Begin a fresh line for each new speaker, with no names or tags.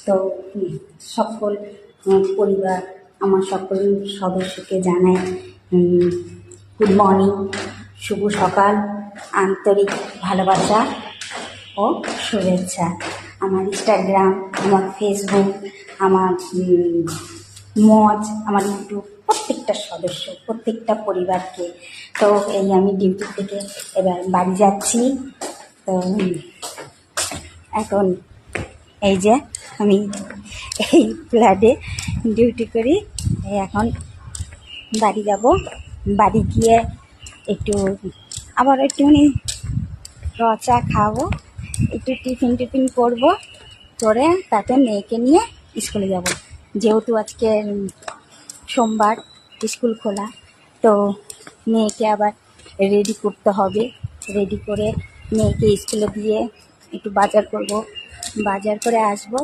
তো সকল পরিবার আমার সকল সদস্যকে জানাই গুড মর্নিং, শুভ সকাল, আন্তরিক ভালোবাসা ও শুভেচ্ছা। আমার ইনস্টাগ্রাম, আমার ফেসবুক, আমার মজ, আমার ইউটিউব, প্রত্যেকটা সদস্য, প্রত্যেকটা পরিবারকে। তো এই আমি ডিউটি থেকে এবার বাড়ি যাচ্ছি। তো এখন এই যে আমি এই ফ্ল্যাটে ডিউটি করি, এখন বাড়ি যাব। বাড়ি গিয়ে একটু আবার একটুখানি চা খাবো, একটু টিফিন করবো, করে তারপর মেয়েকে নিয়ে স্কুলে যাব। যেহেতু আজকে সোমবার, স্কুল খোলা, তো মেয়েকে আবার রেডি করতে হবে। রেডি করে মেয়েকে স্কুলে দিয়ে একটু বাজার করব, বাজার করে আসবো।